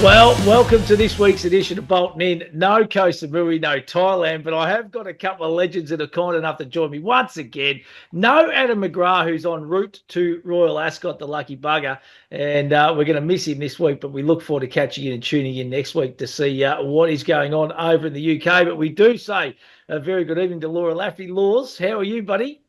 Well, welcome to this week's edition of Bolton In. No Koh Samui, no Thailand, but I have got a couple of legends that are kind enough to join me once again. No Adam McGrath, who's en route to Royal Ascot, the lucky bugger, and we're going to miss him this week, but we look forward to catching in and tuning in next week to see what is going on over in the UK. But we do say a very good evening to Laura Lafferty. Laws, how are you, buddy?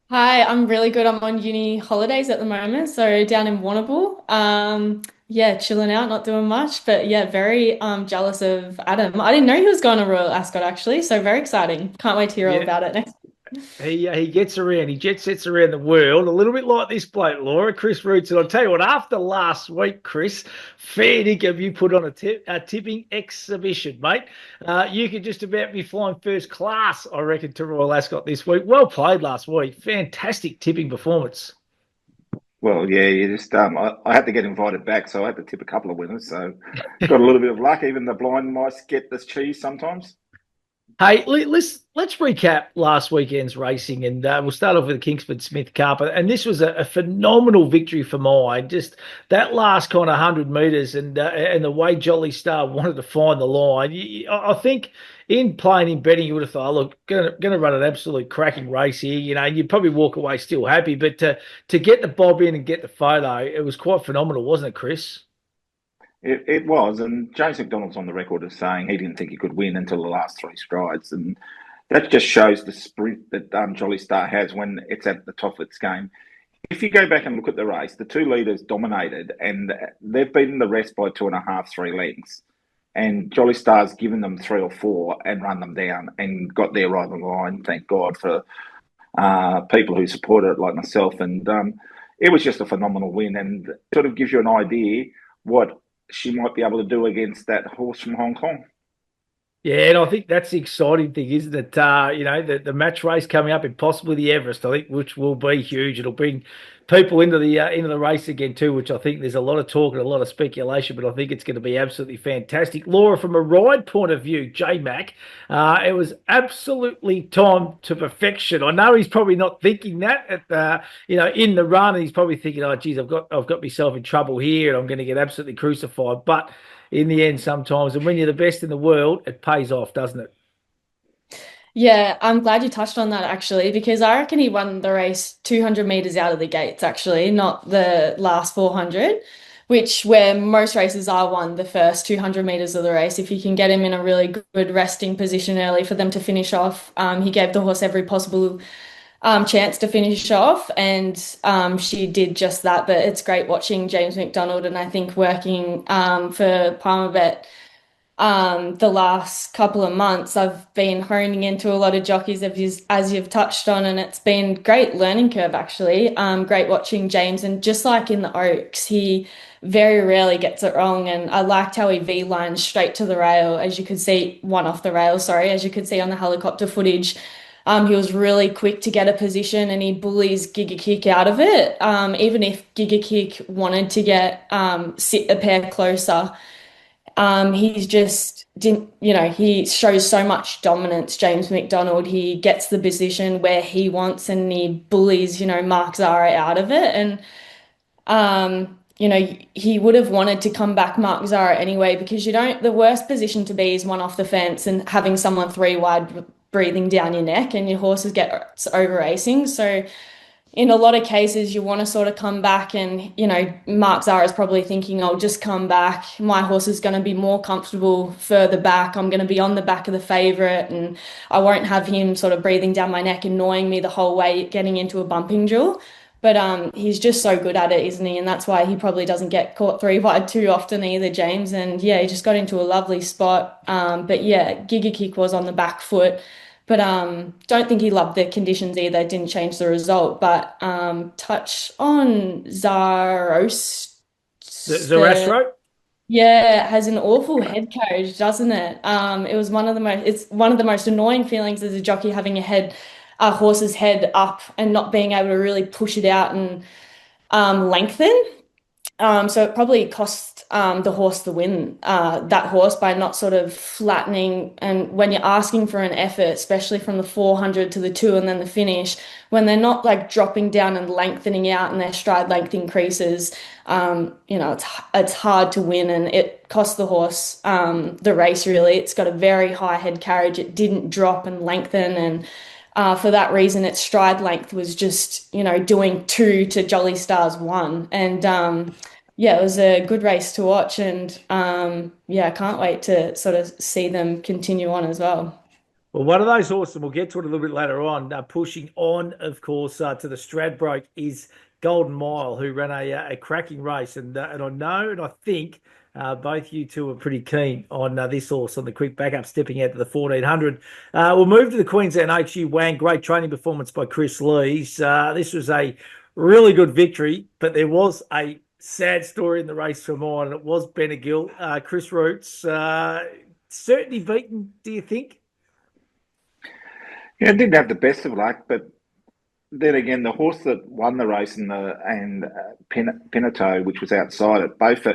Hi, I'm really good. I'm on uni holidays at the moment, so down in Warrnambool. Yeah, chilling out, not doing much, but yeah, very jealous of Adam. I didn't know he was going to Royal Ascot actually, so very exciting. Can't wait to hear all Yeah, about it next. he gets around. He jet sets around the world a little bit like this bloke, Laura, Chris Roots. And I'll tell you what, after last week, Chris, fair dinkum, you put on a tipping exhibition, mate. You could just about be flying first class, I reckon, to Royal Ascot this week. Well played last week. Fantastic tipping performance. Well, yeah, you just I had to get invited back, so I had to tip a couple of winners. So got a little bit of luck. Even the blind mice get this cheese sometimes. Hey, let's recap last weekend's racing, and we'll start off with the Kingsford Smith Cup. And this was a phenomenal victory for mine. Just that last kind of 100 metres, and the way Jolly Star wanted to find the line. I think in playing in betting, you would have thought, look, gonna run an absolute cracking race here. You know, you'd probably walk away still happy, but to get the bob in and get the photo, it was quite phenomenal, wasn't it, Chris? It was, and James McDonald's on the record as saying he didn't think he could win until the last three strides, and that just shows the sprint that Jolly Star has when it's at the top of its game. If you go back and look at the race, the two leaders dominated, and they've beaten the rest by 2.5, 3 lengths. And Jolly Star's given them three or four and run them down and got there right on the line. Thank God for people who supported it like myself. And it was just a phenomenal win and sort of gives you an idea what she might be able to do against that horse from Hong Kong. Yeah, and I think that's the exciting thing, isn't it? The match race coming up and possibly the Everest, I think, which will be huge. It'll bring people into the race again too, which I think there's a lot of talk and a lot of speculation, but I think it's going to be absolutely fantastic. Laura, from a ride point of view, J Mac, it was absolutely timed to perfection. I know he's probably not thinking that in the run, and he's probably thinking, oh, geez, I've got myself in trouble here, and I'm going to get absolutely crucified, but in the end sometimes. And when you're the best in the world, it pays off, doesn't it? Yeah, I'm glad you touched on that actually, because I reckon he won the race 200 meters out of the gates, actually, not the last 400, which where most races are won the first 200 meters of the race. If you can get him in a really good resting position early for them to finish off, he gave the horse every possible chance to finish off, and she did just that. But it's great watching James McDonald, and I think working for Palmerbet the last couple of months, I've been honing into a lot of jockeys as you've touched on, and it's been great learning curve actually. Great watching James, and just like in the Oaks, he very rarely gets it wrong. And I liked how he V-lined straight to the rail, as you could see, one off the rail, sorry, as you could see on the helicopter footage. He was really quick to get a position and he bullies Giga Kick out of it. Even if Giga Kick wanted to get sit a pair closer. He's just didn't, he shows so much dominance, James McDonald. He gets the position where he wants and he bullies, Mark Zara out of it. And, he would have wanted to come back Mark Zara anyway, because the worst position to be is one off the fence and having someone three wide breathing down your neck and your horses get over racing. So, in a lot of cases, you want to sort of come back and, Mark Zara is probably thinking, I'll just come back. My horse is going to be more comfortable further back. I'm going to be on the back of the favourite and I won't have him sort of breathing down my neck, annoying me the whole way, getting into a bumping duel. But he's just so good at it, isn't he? And that's why he probably doesn't get caught three wide too often either, James. And yeah, he just got into a lovely spot. But yeah, Giga Kick was on the back foot. But don't think he loved the conditions either. Didn't change the result. But touch on Zaros. The Zarastro? Yeah, it has an awful head carriage, doesn't it? It's one of the most annoying feelings as a jockey having a horse's head up and not being able to really push it out and lengthen. So it probably cost the horse the win, that horse, by not sort of flattening. And when you're asking for an effort, especially from the 400 to the two and then the finish, when they're not like dropping down and lengthening out and their stride length increases, it's hard to win, and it cost the horse the race really. It's got a very high head carriage. It didn't drop and lengthen, and for that reason, its stride length was just, doing two to Jolly Star's one. And yeah, it was a good race to watch. And yeah, I can't wait to sort of see them continue on as well. Well, one of those horses, and we'll get to it a little bit later on, pushing on, of course, to the Stradbroke is Golden Mile, who ran a cracking race. And I know and I think both you two are pretty keen on this horse on the quick backup, stepping out to the 1400. We'll move to the Queensland Oaks Wang. Great training performance by Chris Lees. This was a really good victory, but there was a sad story in the race for mine, and it was Benegill. Chris Roots, certainly beaten, do you think? Yeah, it didn't have the best of luck, but then again, the horse that won the race and Pinato, which was outside it, both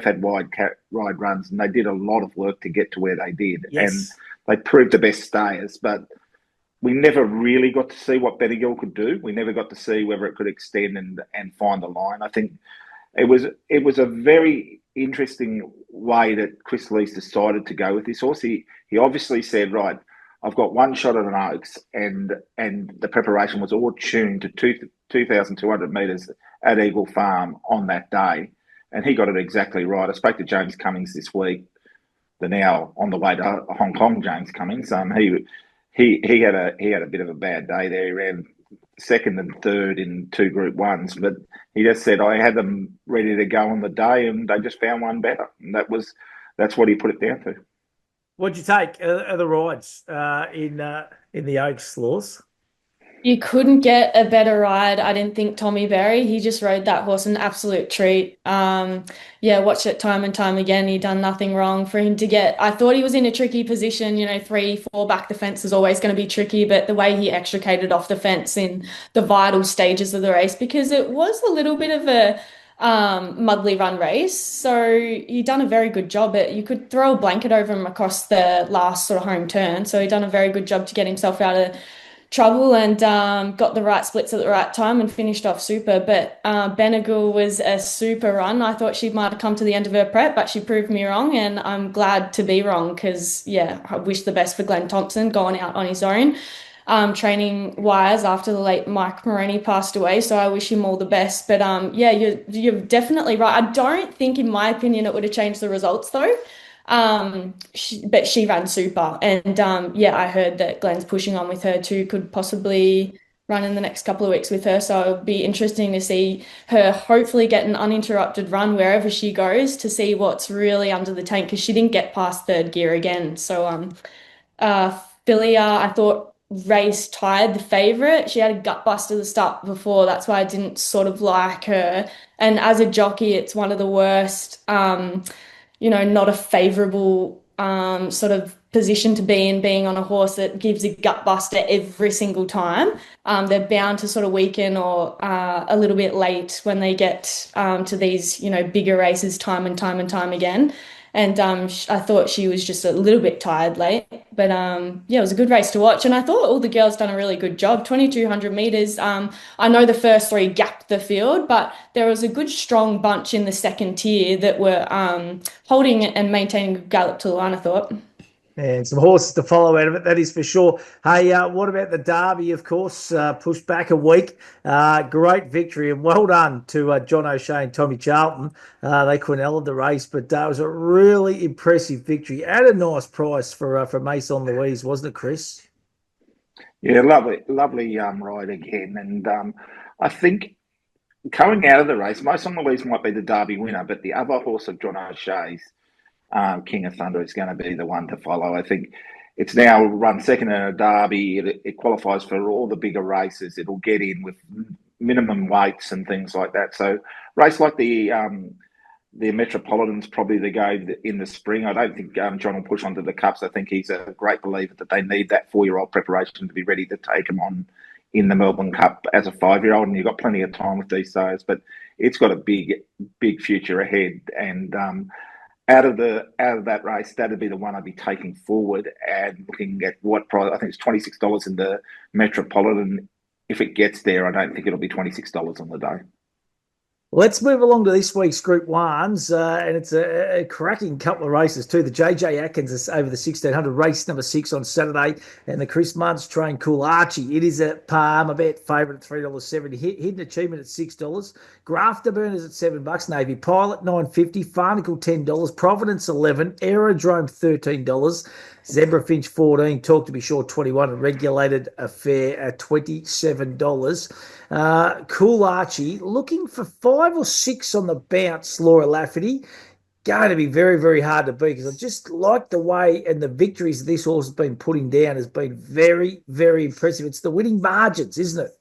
had wide runs, and they did a lot of work to get to where they did, Yes. and they proved the best stayers. But we never really got to see what Benegill could do. We never got to see whether it could extend and find the line. I think it was a very interesting way that Chris Lees decided to go with this horse. He obviously said, right, I've got one shot at an Oaks, and the preparation was all tuned to 2,200 metres at Eagle Farm on that day, and he got it exactly right. I spoke to James Cummings this week, the now on the way to Hong Kong James Cummings. He had a bit of a bad day there. He ran second and third in two Group 1s, but he just said, I had them ready to go on the day, and they just found one better, and that's what he put it down to. What'd you take the rides in the Oaks, Laws? You couldn't get a better ride. I didn't think Tommy Berry. He just rode that horse an absolute treat. Yeah, watched it time and time again. He done nothing wrong for him to get. I thought he was in a tricky position. 3, 4 back the fence is always going to be tricky, but the way he extricated off the fence in the vital stages of the race, because it was a little bit of a muddly run race. So he done a very good job. You could throw a blanket over him across the last sort of home turn. So he done a very good job to get himself out of trouble, and got the right splits at the right time and finished off super. But Benegill was a super run. I thought she might have come to the end of her prep, but she proved me wrong, and I'm glad to be wrong because, yeah, I wish the best for Glenn Thompson going out on his own. Training wise after the late Mike Moroney passed away, so I wish him all the best. But yeah, you're definitely right. I don't think, in my opinion, it would have changed the results though. But she ran super, and yeah, I heard that Glenn's pushing on with her too, could possibly run in the next couple of weeks with her. So it'll be interesting to see her hopefully get an uninterrupted run wherever she goes to see what's really under the tank, because she didn't get past third gear again. So Philia, I thought race tired the favorite. She had a gut buster the start before. That's why I didn't sort of like her. And as a jockey, it's one of the worst, not a favorable sort of position to be in, being on a horse that gives a gut buster every single time. They're bound to sort of weaken or a little bit late when they get to these, bigger races time and time and time again. And I thought she was just a little bit tired late. But yeah, it was a good race to watch. And I thought all the girls done a really good job. 2,200 metres. I know the first three gapped the field, but there was a good strong bunch in the second tier that were holding and maintaining a gallop to the line, I thought. And some horses to follow out of it, that is for sure. Hey, what about the Derby, of course, pushed back a week. Great victory, and well done to John O'Shea and Tommy Charlton. They Quinella the race, but it was a really impressive victory at a nice price for Maison Louise, wasn't it, Chris? Yeah, lovely ride again. And I think coming out of the race, Maison Louise might be the Derby winner, but the other horse of John O'Shea's, King of Thunder, is going to be the one to follow. I think it's now run second in a Derby. It qualifies for all the bigger races. It'll get in with minimum weights and things like that. So race like the Metropolitan's probably the go in the spring. I don't think John will push onto the Cups. I think he's a great believer that they need that 4-year-old preparation to be ready to take them on in the Melbourne Cup as a 5-year-old, and you've got plenty of time with these sires, but it's got a big future ahead. And out of that race, that'd be the one I'd be taking forward and looking at what price. I think it's $26 in the Metropolitan. If it gets there, I don't think it'll be $26 on the day. Let's move along to this week's Group 1s, and it's a cracking couple of races too. The JJ Atkins is over the 1600, race number 6 on Saturday, and the Chris Muntz train Cool Archie. It is at Palm, bet favourite at $3.70. Hidden Achievement at $6. Grafter Burners at $7. Navy Pilot $9.50. Farnacle $10. Providence $11. Aerodrome $13. Zebra Finch 14, Talk to Be Sure 21, and Regulated Affair at $27. Cool Archie looking for 5 or 6 on the bounce. Laura Lafferty going to be very, very hard to beat, because I just like the way and the victories this horse has been putting down has been very, very impressive. It's the winning margins, isn't it?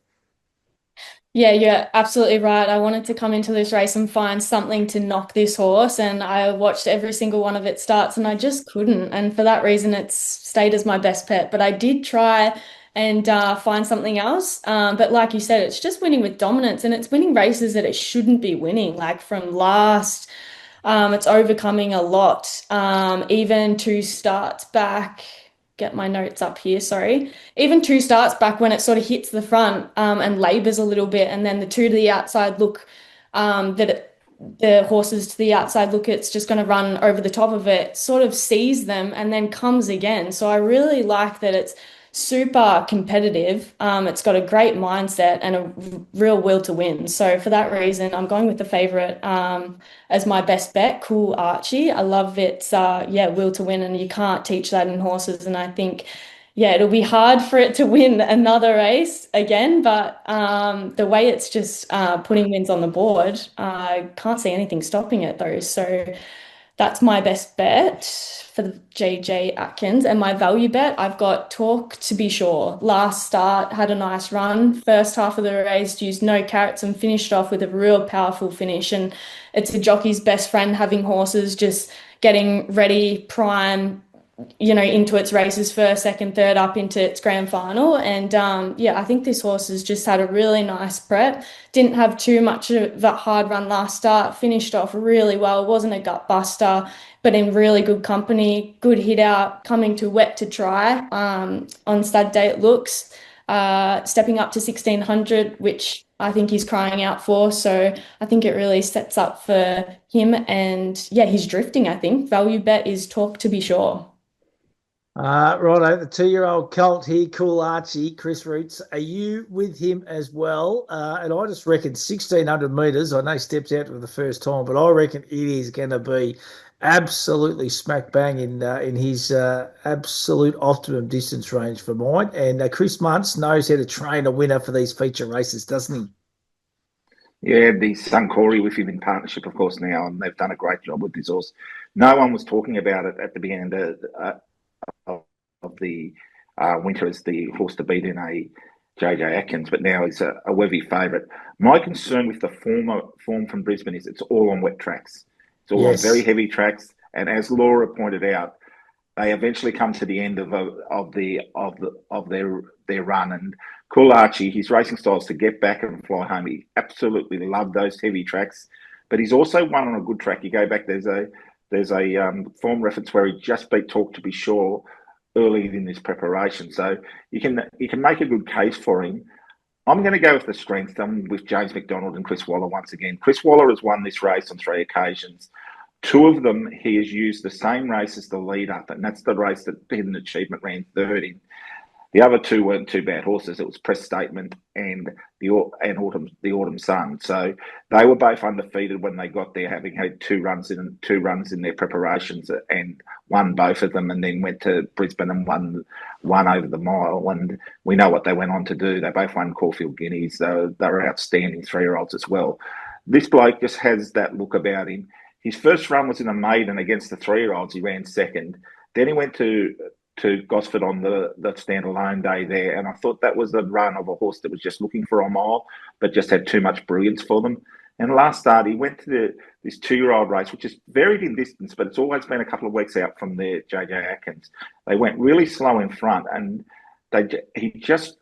Yeah, you're absolutely right. I wanted to come into this race and find something to knock this horse, and I watched every single one of its starts and I just couldn't. And for that reason, it's stayed as my best bet. But I did try and find something else. But like you said, it's just winning with dominance, and it's winning races that it shouldn't be winning. Like from last, it's overcoming a lot. Even 2 starts back. Get my notes up here, sorry. Even 2 starts back, when it sort of hits the front and labours a little bit, and then the 2 to the outside look, the horses to the outside look, it's just going to run over the top of it, sort of sees them and then comes again. So I really like that it's super competitive. It's got a great mindset and a real will to win. So for that reason, I'm going with the favourite as my best bet, Cool Archie. I love its will to win, and you can't teach that in horses. And I think, it'll be hard for it to win another race again, but the way it's just putting wins on the board, I can't see anything stopping it though. So that's my best bet for the JJ Atkins. And my value bet, I've got Talk to Be Sure. Last start, had a nice run. First half of the race, used no carrots and finished off with a real powerful finish. And it's a jockey's best friend, having horses just getting ready, prime, into its races first, second, third, up into its grand final. And I think this horse has just had a really nice prep. Didn't have too much of that hard run last start, finished off really well. It wasn't a gut buster, but in really good company, good hit out, coming to wet to try on stud day it looks. Stepping up to 1600, which I think he's crying out for. So I think it really sets up for him. And he's drifting, I think. Value bet is Talk to Be Sure. Righto, the 2-year-old colt here, Cool Archie, Chris Roots. Are you with him as well? And I just reckon 1600 metres. I know steps out for the first time, but I reckon it is going to be absolutely smack bang in his absolute optimum distance range for mine. And Chris Muntz knows how to train a winner for these feature races, doesn't he? Yeah, the son Corey with him in partnership, of course, now, and they've done a great job with this horse. No one was talking about it at the beginning of the winter as the horse to beat in a JJ Atkins, but now he's a Wevy favourite. My concern with the form from Brisbane is it's all on wet tracks. It's all on very heavy tracks, and as Laura pointed out, they eventually come to the end of their run. And Cool Archie, his racing styles to get back and fly home. He absolutely loved those heavy tracks, but he's also won on a good track. You go back, there's a form reference where he just beat Talk to Be Sure early in this preparation. So you can make a good case for him. I'm going to go with the strength. I'm with James McDonald and Chris Waller once again. Chris Waller has won this race on 3 occasions. 2 of them, he has used the same race as the lead up, and that's the race that Hidden Achievement ran 3rd in. The other 2 weren't too bad horses. It was Press Statement and the Autumn Sun. So they were both undefeated when they got there, having had 2 runs in their preparations, and won both of them, and then went to Brisbane and won over the mile. And we know what they went on to do. They both won Caulfield Guineas. They were outstanding 3-year-olds as well. This bloke just has that look about him. His first run was in a maiden against the 3-year-olds. He ran second. Then he went to Gosford on the standalone day there, and I thought that was the run of a horse that was just looking for a mile, but just had too much brilliance for them. And last start, he went to this 2-year-old race, which is varied in distance, but it's always been a couple of weeks out from the JJ Atkins. They went really slow in front, and he just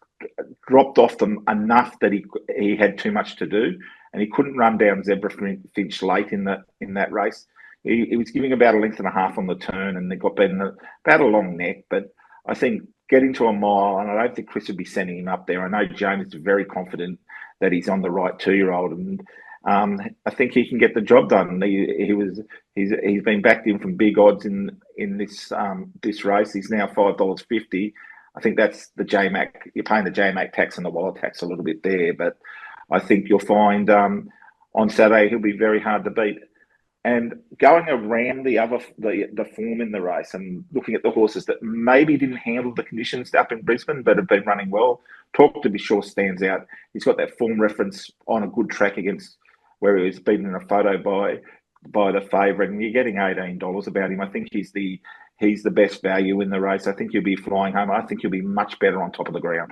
dropped off them enough that he had too much to do, and he couldn't run down Zebra Finch late in that race. He was giving about a length and a half on the turn, and they got beaten about a long neck. But I think getting to a mile, and I don't think Chris would be sending him up there. I know James is very confident that he's on the right 2-year-old, and I think he can get the job done. He's been backed in from big odds in this race. He's now $5.50. I think that's the JMac. You're paying the JMac tax and the wallet tax a little bit there, but I think you'll find on Saturday he'll be very hard to beat. And going around the form in the race and looking at the horses that maybe didn't handle the conditions up in Brisbane but have been running well, Talk to Be Sure stands out. He's got that form reference on a good track against where he was beaten in a photo by the favourite, and you're getting $18 about him. I think he's the best value in the race. I think he'll be flying home. I think he'll be much better on top of the ground.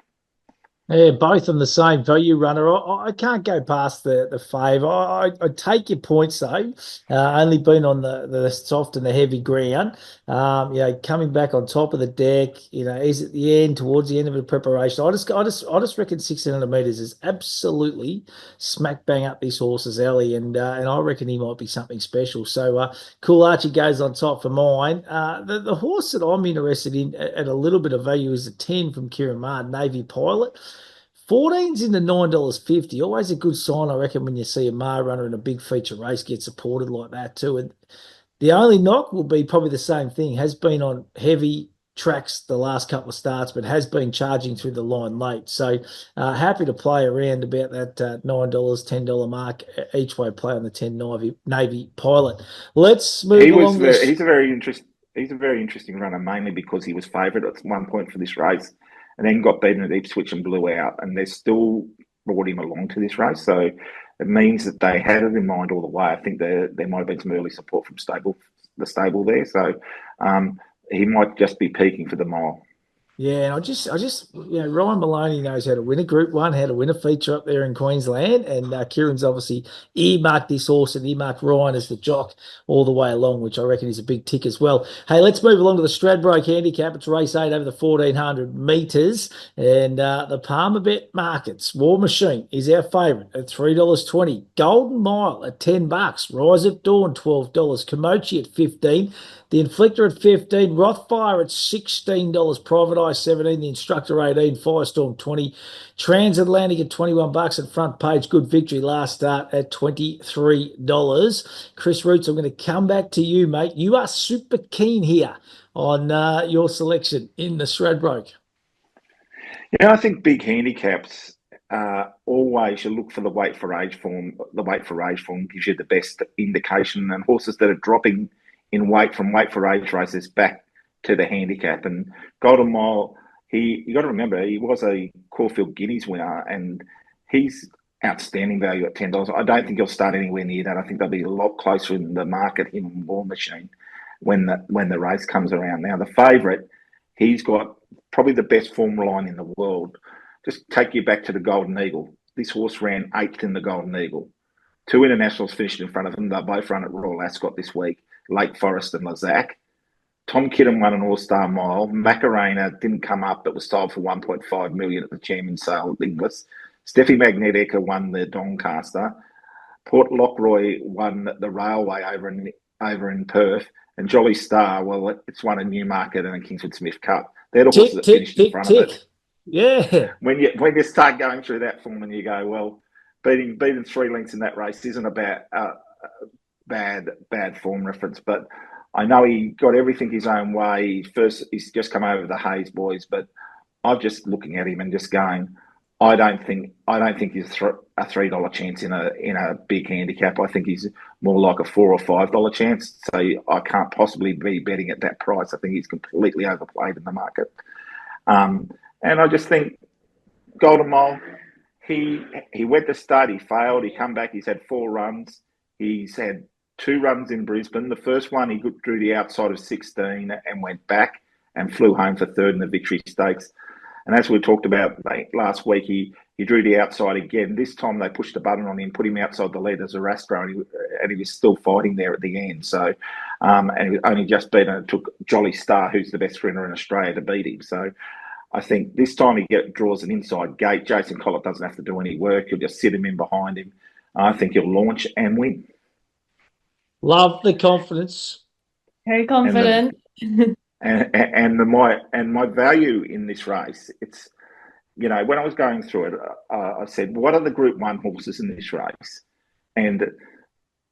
Yeah, both on the same value runner. I can't go past the favour. I take your points though. Only been on the soft and the heavy ground. Coming back on top of the deck. He's at the end, towards the end of the preparation. I just reckon 1600 metres is absolutely smack bang up this horse's alley, and I reckon he might be something special. So Cool Archie goes on top for mine. The horse that I'm interested in at a little bit of value is a 10 from Kieran Martin, Navy Pilot. 14's into $9.50. Always a good sign, I reckon, when you see a Mar runner in a big feature race get supported like that too. And the only knock will be probably the same thing. Has been on heavy tracks the last couple of starts, but has been charging through the line late. So happy to play around about that $9, $10 mark each way play on the 10 Navy Pilot. Let's move along. He's a very interesting runner, mainly because he was favourite at one point for this race, and then got beaten at Ipswich and blew out, and they still brought him along to this race. So it means that they had it in mind all the way. I think there might have been some early support from the stable there. So he might just be peaking for the mile. Yeah, and I just, Ryan Maloney knows how to win a Group 1, how to win a feature up there in Queensland, and Kieran's obviously earmarked this horse and earmarked Ryan as the jock all the way along, which I reckon is a big tick as well. Hey, let's move along to the Stradbroke Handicap. It's race 8 over the 1400 metres, and the Palmer Bet Markets. War Machine is our favourite at $3.20. Golden Mile at $10. Rise of Dawn, $12. Komochi at $15. The Inflictor at $15, Rothfire at $16, Private Eye 17, the Instructor 18, Firestorm 20, Transatlantic at $21, and Front Page Good Victory last start at $23. Chris Roots, I'm going to come back to you, mate. You are super keen here on your selection in the Stradbroke. Yeah, I think big handicaps always you look for the weight for age form. The weight for age form gives you the best indication, and horses that are dropping in weight from weight for age races back to the handicap. And Golden Mile, you got to remember, he was a Caulfield Guineas winner, and he's outstanding value at $10. I don't think he'll start anywhere near that. I think they'll be a lot closer in the market, him and War Machine, when the race comes around. Now, the favourite, he's got probably the best form line in the world. Just take you back to the Golden Eagle. This horse ran 8th in the Golden Eagle. 2 internationals finished in front of him. They both run at Royal Ascot this week. Lake Forest and Lazak. Tom Kidden won an All-Star Mile. Macarena didn't come up, but was sold for $1.5 million at the Chairman's Sale at Inglis. Steffi Magnetica won the Doncaster. Port Lockroy won the Railway over in Perth. And Jolly Star, well, it's won a Newmarket and a Kingsford Smith Cup. They're the horses that finished in front of it. Yeah. When you start going through that form and you go, well, beating 3 lengths in that race isn't about bad form reference, but I know he got everything his own way. First, he's just come over the Hayes boys, but I'm just looking at him and just going, I don't think he's a $3 chance in a big handicap. I think he's more like a $4 or $5 chance. So I can't possibly be betting at that price. I think he's completely overplayed in the market. And I just think Golden Mile, he went to start, he failed, he come back, he's had 4 runs. He's had 2 runs in Brisbane. The first one, he drew the outside of 16 and went back and flew home for 3rd in the Victory Stakes. And as we talked about last week, he drew the outside again. This time they pushed the button on him, put him outside the lead as a Rastro, and he was still fighting there at the end. So, and he was only just beaten. It took Jolly Star, who's the best sprinter in Australia, to beat him. So I think this time he draws an inside gate. Jason Collett doesn't have to do any work. He'll just sit him in behind him. I think he'll launch and win. Love the confidence. Very confident. And my value in this race, it's, when I was going through it, I said, what are the Group 1 horses in this race? And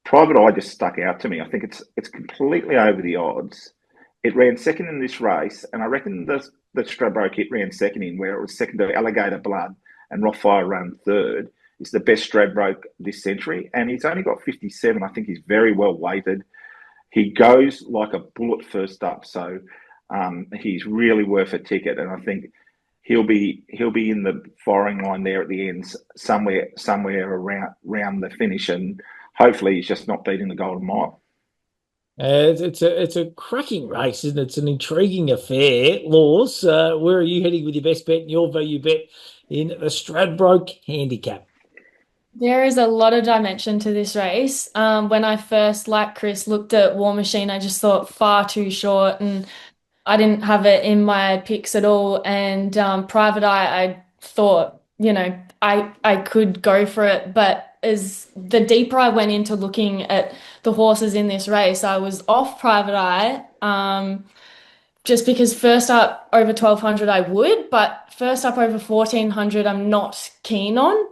Private Eye just stuck out to me. I think it's completely over the odds. It ran second in this race, and I reckon the Stradbroke it ran second in, where it was second to Alligator Blood and Rothfire ran third. It's the best Stradbroke this century, and he's only got 57. I think he's very well weighted. He goes like a bullet first up, so he's really worth a ticket, and I think he'll be in the firing line there at the end, somewhere around the finish, and hopefully he's just not beating the Golden Mile. It's a cracking race, isn't it? It's an intriguing affair. Laws, where are you heading with your best bet and your value bet in the Stradbroke Handicap? There is a lot of dimension to this race. When I first, like Chris, looked at War Machine, I just thought far too short, and I didn't have it in my picks at all. And Private Eye, I thought, I could go for it, but as the deeper I went into looking at the horses in this race, I was off Private Eye. Just because first up over 1200 I would, but first up over 1400 I'm not keen on.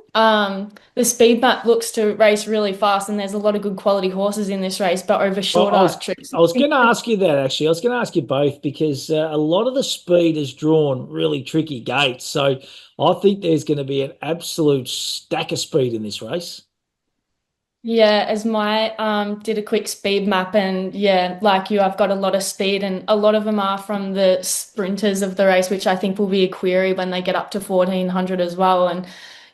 The speed map looks to race really fast, and there's a lot of good quality horses in this race, but over shorter trips. I was going to ask you that, actually. I was going to ask you both, because a lot of the speed is drawn really tricky gates. So I think there's going to be an absolute stack of speed in this race. Yeah, as my did a quick speed map, and yeah, like you, I've got a lot of speed, and a lot of them are from the sprinters of the race, which I think will be a query when they get up to 1400 as well. And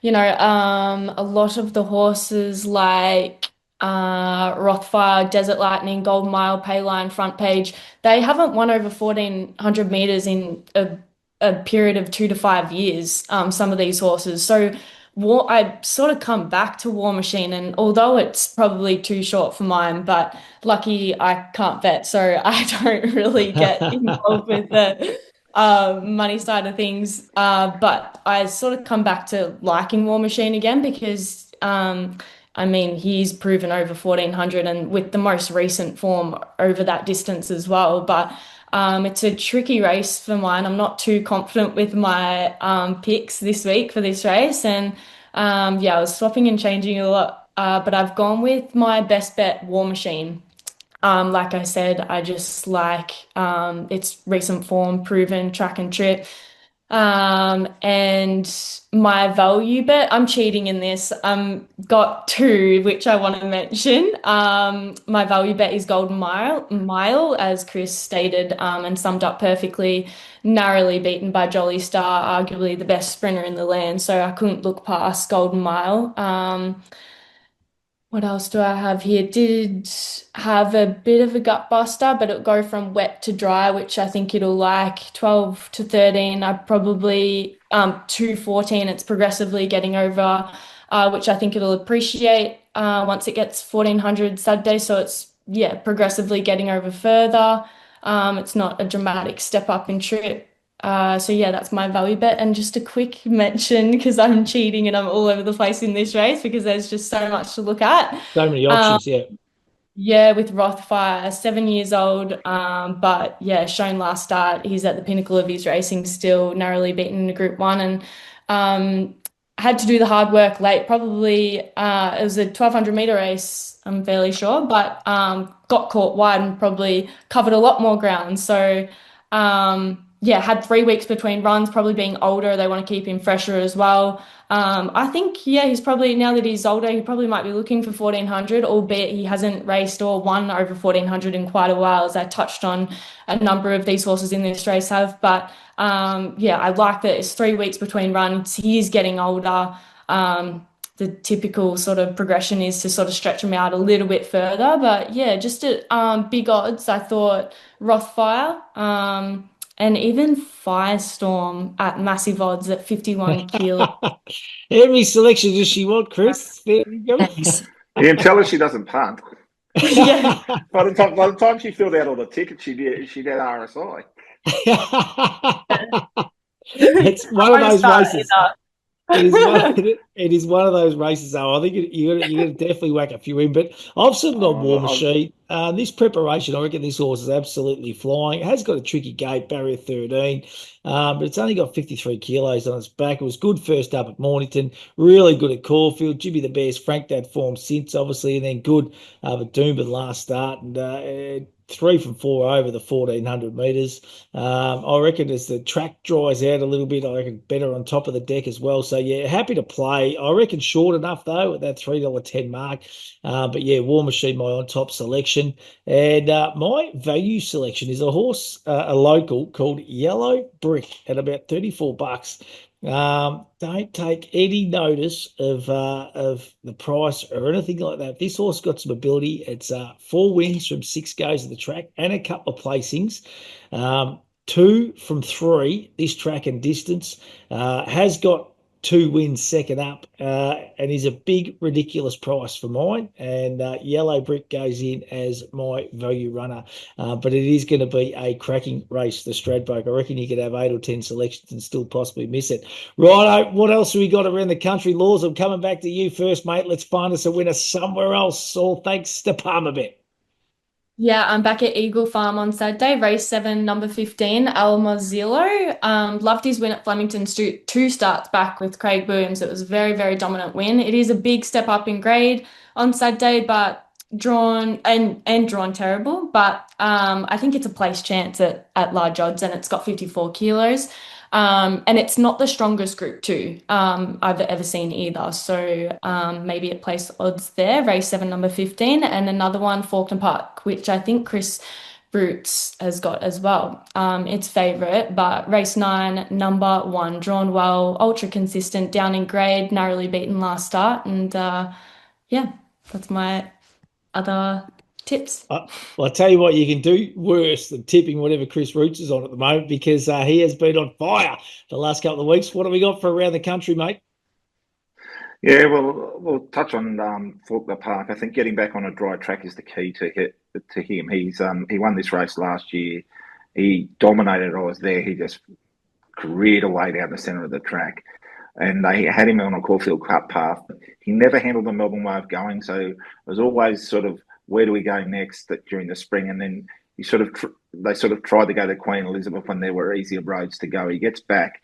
a lot of the horses like Rothfire, Desert Lightning, Golden Mile, Payline, Front Page, they haven't won over 1400 meters in a period of 2 to 5 years. Some of these horses, so. I sort of come back to War Machine, and although it's probably too short for mine, but lucky I can't bet, so I don't really get involved with the money side of things. But I sort of come back to liking War Machine again because, he's proven over 1400 and with the most recent form over that distance as well. But it's a tricky race for mine. I'm not too confident with my picks this week for this race. And I was swapping and changing a lot. But I've gone with my best bet, War Machine. Like I said, I just like its recent form, proven track and trip. And my value bet, I'm cheating in this. Got two, which I want to mention. My value bet is Golden Mile, as Chris stated, and summed up perfectly. Narrowly beaten by Jolly Star, arguably the best sprinter in the land. So I couldn't look past Golden Mile. What else do I have here? Did have a bit of a gut buster, but it'll go from wet to dry, which I think it'll like 12 to 13. I probably 214. It's progressively getting over, which I think it'll appreciate once it gets 1400 Saturday. So it's progressively getting over further. It's not a dramatic step up in trip. That's my value bet. And just a quick mention, because I'm cheating and I'm all over the place in this race because there's just so much to look at. So many options, Yeah, with Rothfire, 7 years old, but shown last start, he's at the pinnacle of his racing still, narrowly beaten in Group 1, and had to do the hard work late. Probably it was a 1200 meter race, I'm fairly sure, but got caught wide and probably covered a lot more ground. So had 3 weeks between runs, probably being older. They want to keep him fresher as well. I think, he's probably, now that he's older, he probably might be looking for 1400, albeit he hasn't raced or won over 1400 in quite a while, as I touched on a number of these horses in this race have. But I like that it's 3 weeks between runs. He is getting older. The typical sort of progression is to sort of stretch him out a little bit further. But just at big odds, I thought Rothfire, and even Firestorm at massive odds at 51 kilos. How many selections does she want, Chris? There you go. You can tell her she doesn't punt. Yeah. By the time she filled out all the tickets, she did RSI. It's I one of won't those start races. either. It is one of those races, though. I think you're gonna definitely whack a few in. But I've sort of got War Machine. This preparation, I reckon this horse is absolutely flying. It has got a tricky gate, barrier 13, but it's only got 53 kilos on its back. It was good first up at Mornington, really good at Caulfield. Jimmy the Bear's franked that form since, obviously, and then good at Doomben last start, and 3 from 4 over the 1400 metres. I reckon as the track dries out a little bit, I reckon better on top of the deck as well. So yeah, happy to play. I reckon short enough though at that $3.10 mark. But yeah, War Machine, my on top selection, and my value selection is a horse, a local called Yellow Brick at about $34. Don't take any notice of the price or anything like that. This horse got some ability. It's 4 wins from 6 goes of the track and a couple of placings. 2 from 3 this track and distance. Has got 2 wins second up, and is a big ridiculous price for mine. And Yellow Brick goes in as my value runner, but it is going to be a cracking race, the Stradbroke. I reckon you could have 8 or 10 selections and still possibly miss it. Righto, what else have we got around the country? Laws, I'm coming back to you first, mate. Let's find us a winner somewhere else, all thanks to Palmerbet. Yeah, I'm back at Eagle Farm on Saturday, race 7, number 15, Al Marzillo. Loved his win at Flemington, 2 starts back with Craig Booms. It was a very, very dominant win. It is a big step up in grade on Saturday, but drawn terrible. But I think it's a place chance at large odds, and it's got 54 kilos. And it's not the strongest group 2 I've ever seen either. So maybe it place odds there. Race 7, number 15, and another one, Faulkner Park, which I think Chris Brutes has got as well. It's favourite, but race 9, number 1, drawn well, ultra consistent, down in grade, narrowly beaten last start, and yeah, that's my other tips. Well, I'll tell you what, you can do worse than tipping whatever Chris Roots is on at the moment, because he has been on fire the last couple of weeks. What have we got for around the country, mate? Yeah, well, we'll touch on Faulkner Park. I think getting back on a dry track is the key to him. He won this race last year. He dominated. I was there. He just careered away down the centre of the track, and they had him on a Caulfield Cup path. He never handled the Melbourne way of going, so it was always sort of, where do we go next during the spring? And then they sort of tried to go to Queen Elizabeth when there were easier roads to go. He gets back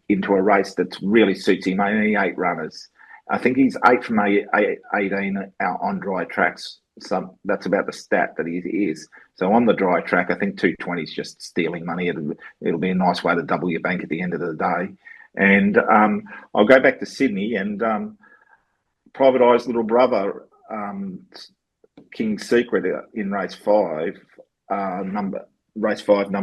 into a race that really suits him. Only 8 runners. I think he's 8 from 18 out on dry tracks. So that's about the stat that he is. So on the dry track, I think 220 is just stealing money. It'll be a nice way to double your bank at the end of the day. And I'll go back to Sydney, and Private Eye's little brother, King's Secret, in race 5, number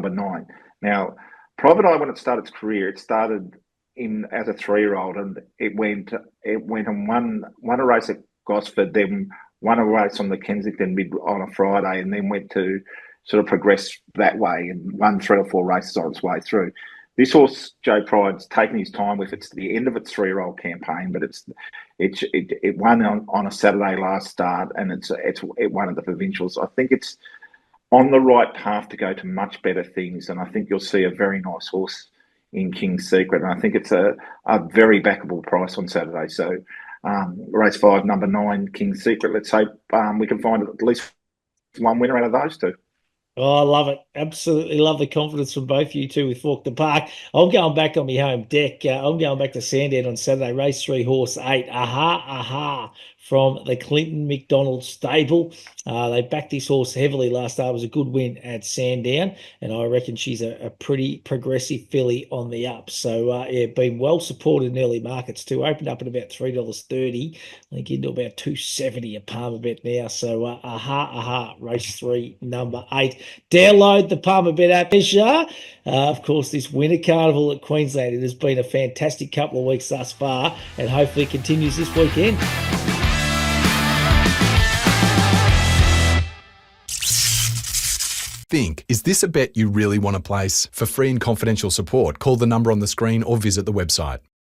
9. Now, Private Eye, when it started its career, it started in as a 3-year-old, and it went and won a race at Gosford, then won a race on the Kensington on a Friday, and then went to sort of progress that way and won 3 or 4 races on its way through. This horse, Joe Pride's taken his time with. It's the end of its 3-year-old campaign, but it won on a Saturday last start, and it won at the provincials. I think it's on the right path to go to much better things, and I think you'll see a very nice horse in King's Secret, and I think it's a very backable price on Saturday. So race 5, number 9, King's Secret. Let's hope we can find at least one winner out of those 2. Oh, I love it. Absolutely love the confidence from both you two with Faulkner Park. I'm going back on my home deck. I'm going back to Sandown on Saturday. Race 3, horse 8. Aha, from the Clinton McDonald stable. They backed this horse heavily last start. It was a good win at Sandown, and I reckon she's a pretty progressive filly on the up. So, yeah, been well supported in early markets too. Opened up at about $3.30. I think into about $2.70 a Palmerbet now. So, aha, race 3, number 8. Download the Palmerbet app. Of course, this winter carnival at Queensland, it has been a fantastic couple of weeks thus far, and hopefully it continues this weekend. Think, is this a bet you really want to place? For free and confidential support, call the number on the screen or visit the website.